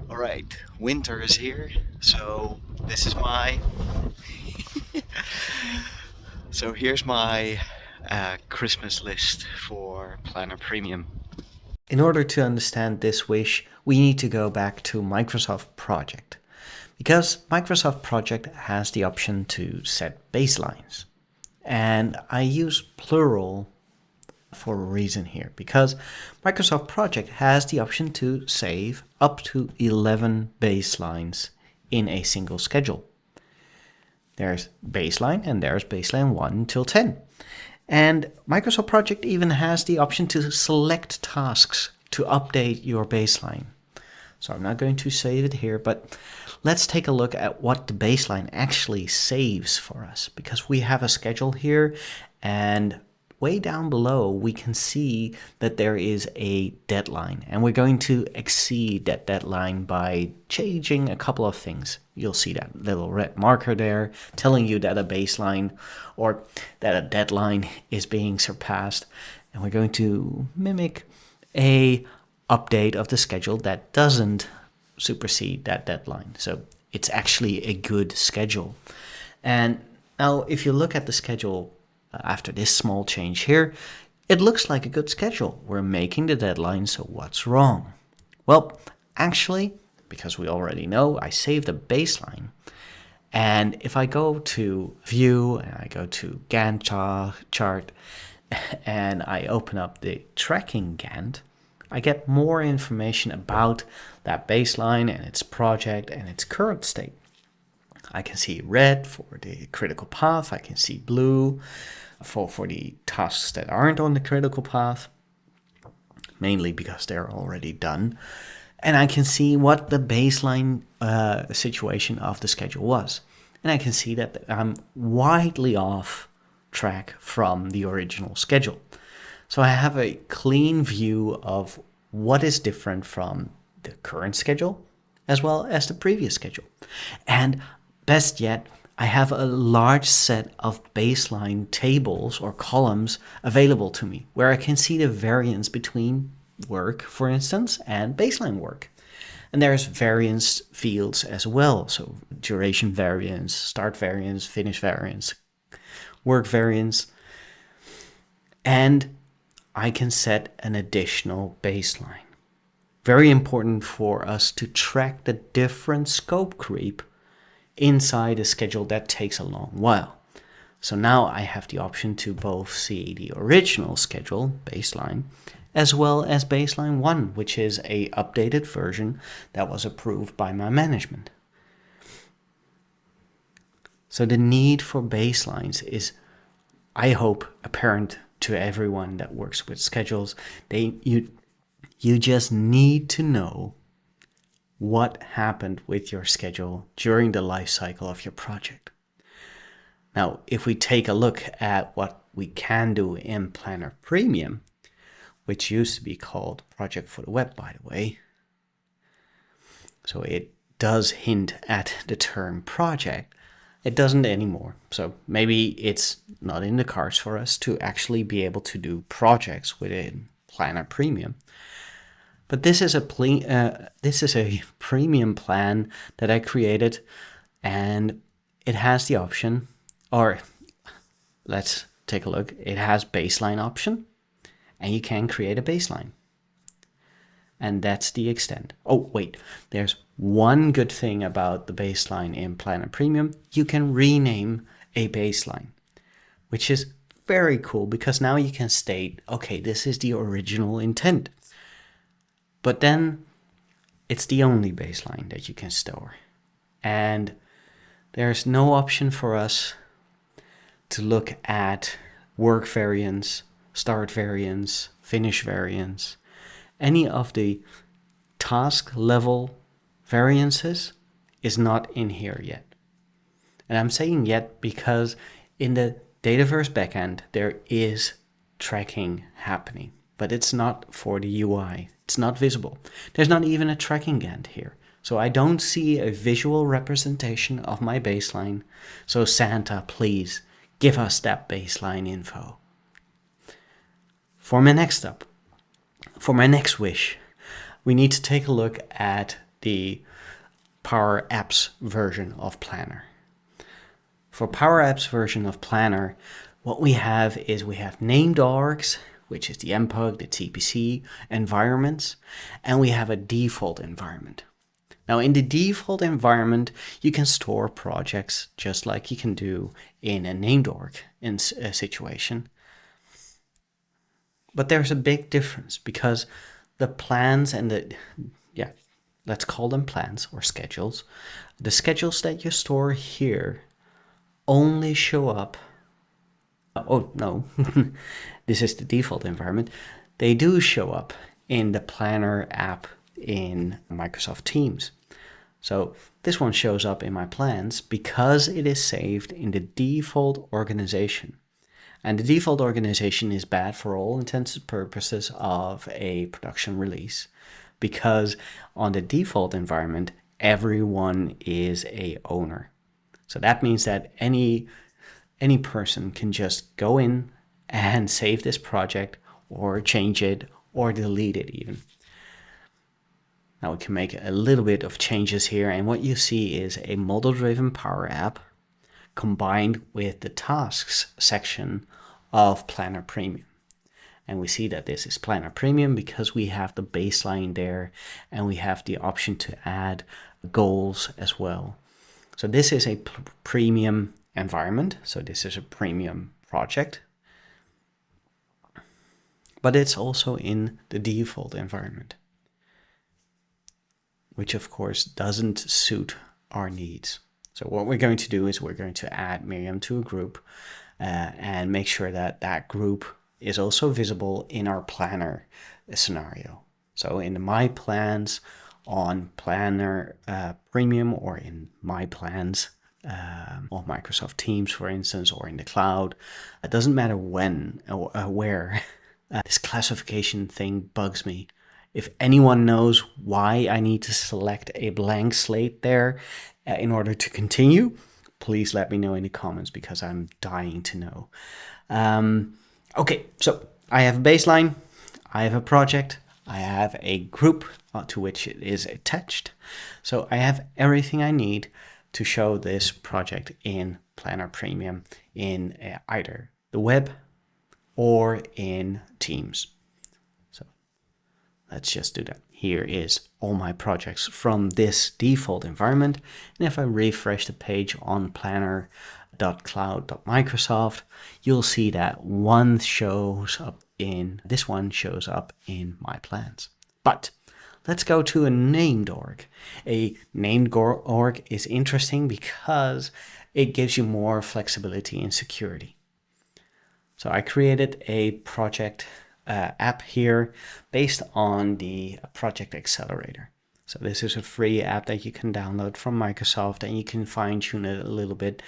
Alright, winter is here, so this is my so here's my Christmas list for Planner Premium. In order to understand this wish, we need to go back to Microsoft Project, because Microsoft Project has the option to set baselines. And I use plural for a reason here, because Microsoft Project has the option to save up to 11 baselines in a single schedule. There's baseline and there's baseline 1 till 10. And Microsoft Project even has the option to select tasks to update your baseline. So I'm not going to save it here, but let's take a look at what the baseline actually saves for us, because we have a schedule here, and way down below we can see that there is a deadline, and we're going to exceed that deadline by changing a couple of things. You'll see that little red marker there telling you that a baseline or that a deadline is being surpassed, and we're going to mimic a update of the schedule that doesn't supersede that deadline. So it's actually a good schedule. And now if you look at the schedule after this small change here, it looks like a good schedule. We're making the deadline, so what's wrong? Well, actually, because we already know, I saved a baseline. And if I go to View and I go to Gantt chart and I open up the Tracking Gantt, I get more information about that baseline and its project and its current state. I can see red for the critical path. I can see blue for the tasks that aren't on the critical path, mainly because they're already done. And I can see what the baseline situation of the schedule was. And I can see that I'm widely off track from the original schedule. So I have a clean view of what is different from the current schedule as well as the previous schedule. And best yet, I have a large set of baseline tables or columns available to me where I can see the variance between work, for instance, and baseline work. And there's variance fields as well. So duration variance, start variance, finish variance, work variance. And I can set an additional baseline. Very important for us to track the different scope creep inside a schedule that takes a long while. So now I have the option to both see the original schedule, baseline, as well as baseline 1, which is a updated version that was approved by my management. So the need for baselines is, I hope, apparent to everyone that works with schedules. You just need to know what happened with your schedule during the life cycle of your project. Now, if we take a look at what we can do in Planner Premium, which used to be called Project for the Web, by the way, so it does hint at the term project. It doesn't anymore. So maybe it's not in the cards for us to actually be able to do projects within Planner Premium. But this is a premium plan that I created, and it has the option, or let's take a look. It has baseline option, and you can create a baseline. And that's the extent. Oh, wait, there's one good thing about the baseline in Planner Premium. You can rename a baseline, which is very cool because now you can state, okay, this is the original intent. But then it's the only baseline that you can store. And there's no option for us to look at work variance, start variance, finish variance. Any of the task level variances is not in here yet. And I'm saying yet because in the Dataverse backend, there is tracking happening, but it's not for the UI. It's not visible. There's not even a tracking Gantt here. So I don't see a visual representation of my baseline. So Santa, please give us that baseline info. For my next wish, we need to take a look at the Power Apps version of Planner. For Power Apps version of Planner, what we have is we have named orgs, which is the MPUG, the TPC environments, and we have a default environment. Now, in the default environment, you can store projects just like you can do in a named org in a situation. But there's a big difference because the plans and let's call them plans or schedules. The schedules that you store here only show up. Oh, no, this is the default environment. They do show up in the Planner app in Microsoft Teams. So this one shows up in my plans because it is saved in the default organization. And the default organization is bad for all intents and purposes of a production release, because on the default environment, everyone is a owner. So that means that any person can just go in and save this project or change it or delete it even. Now we can make a little bit of changes here, and what you see is a model-driven Power App combined with the tasks section of Planner Premium. And we see that this is Planner Premium because we have the baseline there and we have the option to add goals as well. So this is a premium environment. So this is a premium project. But it's also in the default environment, which of course doesn't suit our needs. So what we're going to do is we're going to add Miriam to a group and make sure that that group is also visible in our Planner scenario. So in the My Plans on Planner Premium, or in My Plans on Microsoft Teams, for instance, or in the cloud, it doesn't matter when or where. This classification thing bugs me. If anyone knows why I need to select a blank slate there in order to continue, please let me know in the comments because I'm dying to know. Okay, so I have a baseline, I have a project, I have a group to which it is attached. So I have everything I need to show this project in Planner Premium in either the web or in Teams. So let's just do that. Here is all my projects from this default environment. And if I refresh the page on planner.cloud.microsoft, you'll see that this one shows up in my plans. But let's go to a named org. A named org is interesting because it gives you more flexibility and security. So I created a project app here based on the Project Accelerator. So this is a free app that you can download from Microsoft and you can fine tune it a little bit.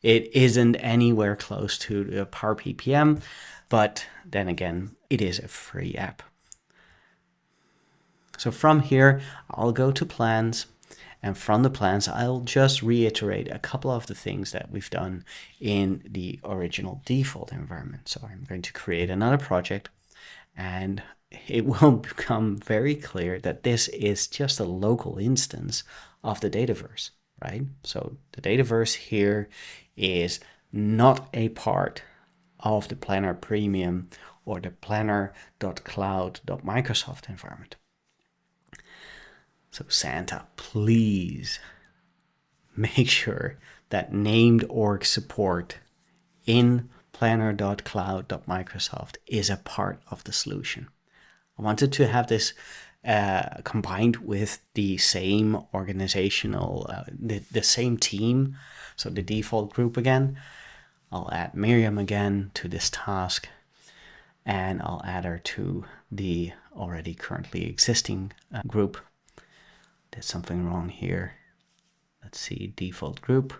It isn't anywhere close to the Power PPM, but then again, it is a free app. So from here, I'll go to plans, and from the plans, I'll just reiterate a couple of the things that we've done in the original default environment. So I'm going to create another project, and it will become very clear that this is just a local instance of the Dataverse, right? So the Dataverse here is not a part of the Planner Premium or the planner.cloud.microsoft environment. So Santa, please make sure that named org support in planner.cloud.microsoft is a part of the solution. I wanted to have this combined with the same organizational, the same team. So the default group again. I'll add Miriam again to this task, and I'll add her to the already currently existing group. There's something wrong here. Let's see, default group,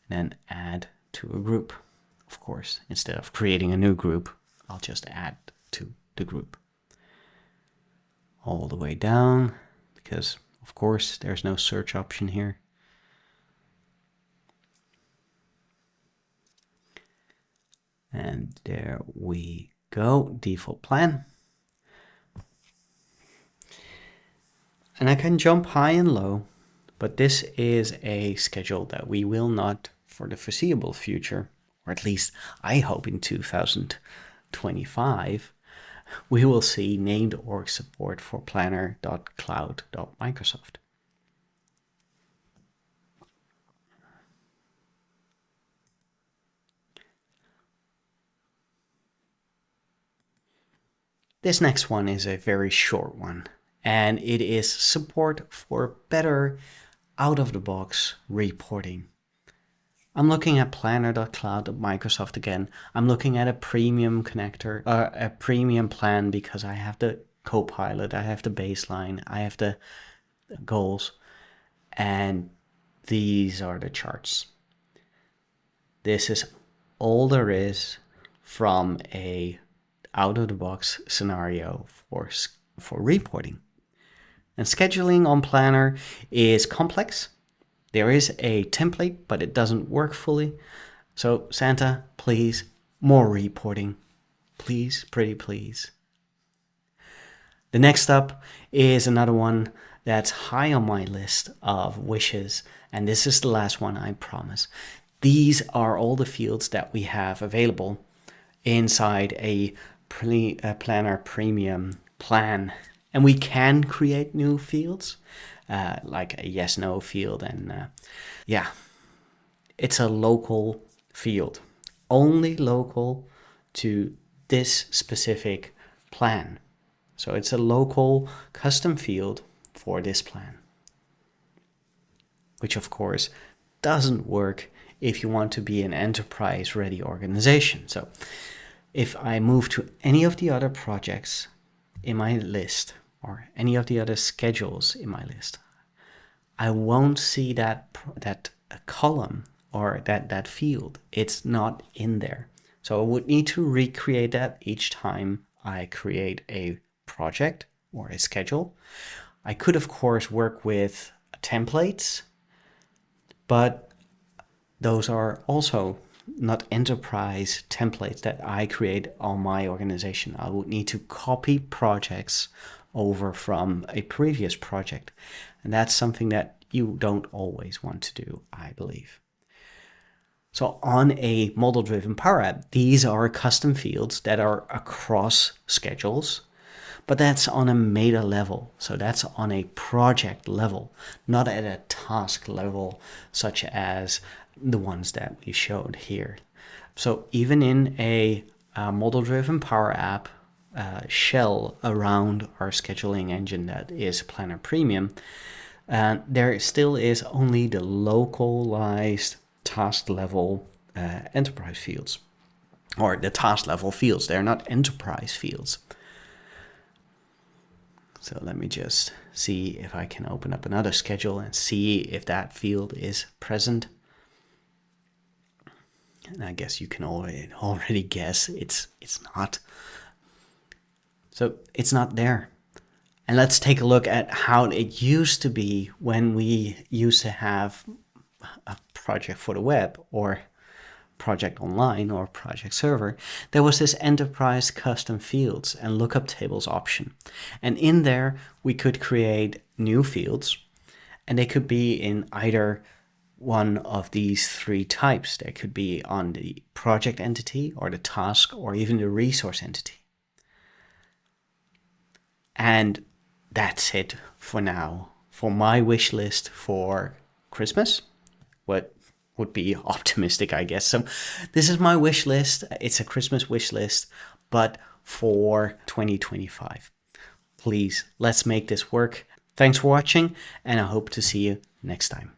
and then add to a group. Of course, instead of creating a new group, I'll just add to the group. All the way down, because of course there's no search option here. And there we go, default plan. And I can jump high and low, but this is a schedule that we will not, for the foreseeable future, or at least I hope in 2025, we will see named org support for planner.cloud.microsoft. This next one is a very short one, and it is support for better out-of-the-box reporting. I'm looking at planner.cloud.microsoft again. I'm looking at a premium connector, a premium plan, because I have the Copilot, I have the baseline, I have the goals, and these are the charts. This is all there is from a out-of-the-box scenario for reporting. And scheduling on Planner is complex. There is a template, but it doesn't work fully. So Santa, please, more reporting. Please, pretty please. The next up is another one that's high on my list of wishes, and this is the last one, I promise. These are all the fields that we have available inside a Planner Premium plan. And we can create new fields, like a yes/no field. And yeah, it's a local field, only local to this specific plan. So it's a local custom field for this plan, which of course doesn't work if you want to be an enterprise-ready organization. So if I move to any of the other projects in my list or any of the other schedules in my list, I won't see that column or that field. It's not in there. So I would need to recreate that each time I create a project or a schedule. I could, of course, work with templates, but those are also not enterprise templates that I create on my organization. I would need to copy projects over from a previous project. And that's something that you don't always want to do, I believe. So on a model-driven Power App, these are custom fields that are across schedules, but that's on a meta level. So that's on a project level, not at a task level, such as the ones that we showed here. So even in a model-driven Power App shell around our scheduling engine that is Planner Premium, there still is only the localized task level enterprise fields, or the task level fields. They're not enterprise fields. So let me just see if I can open up another schedule and see if that field is present. And I guess you can already guess it's not. So it's not there. And let's take a look at how it used to be when we used to have a project for the web or project online or project server. There was this enterprise custom fields and lookup tables option. And in there, we could create new fields, and they could be in either one of these three types. They could be on the project entity or the task or even the resource entity. And that's it for now. For my wish list for Christmas, what would be optimistic, I guess. So this is my wish list. It's a Christmas wish list, but for 2025. Please, let's make this work. Thanks for watching, and I hope to see you next time.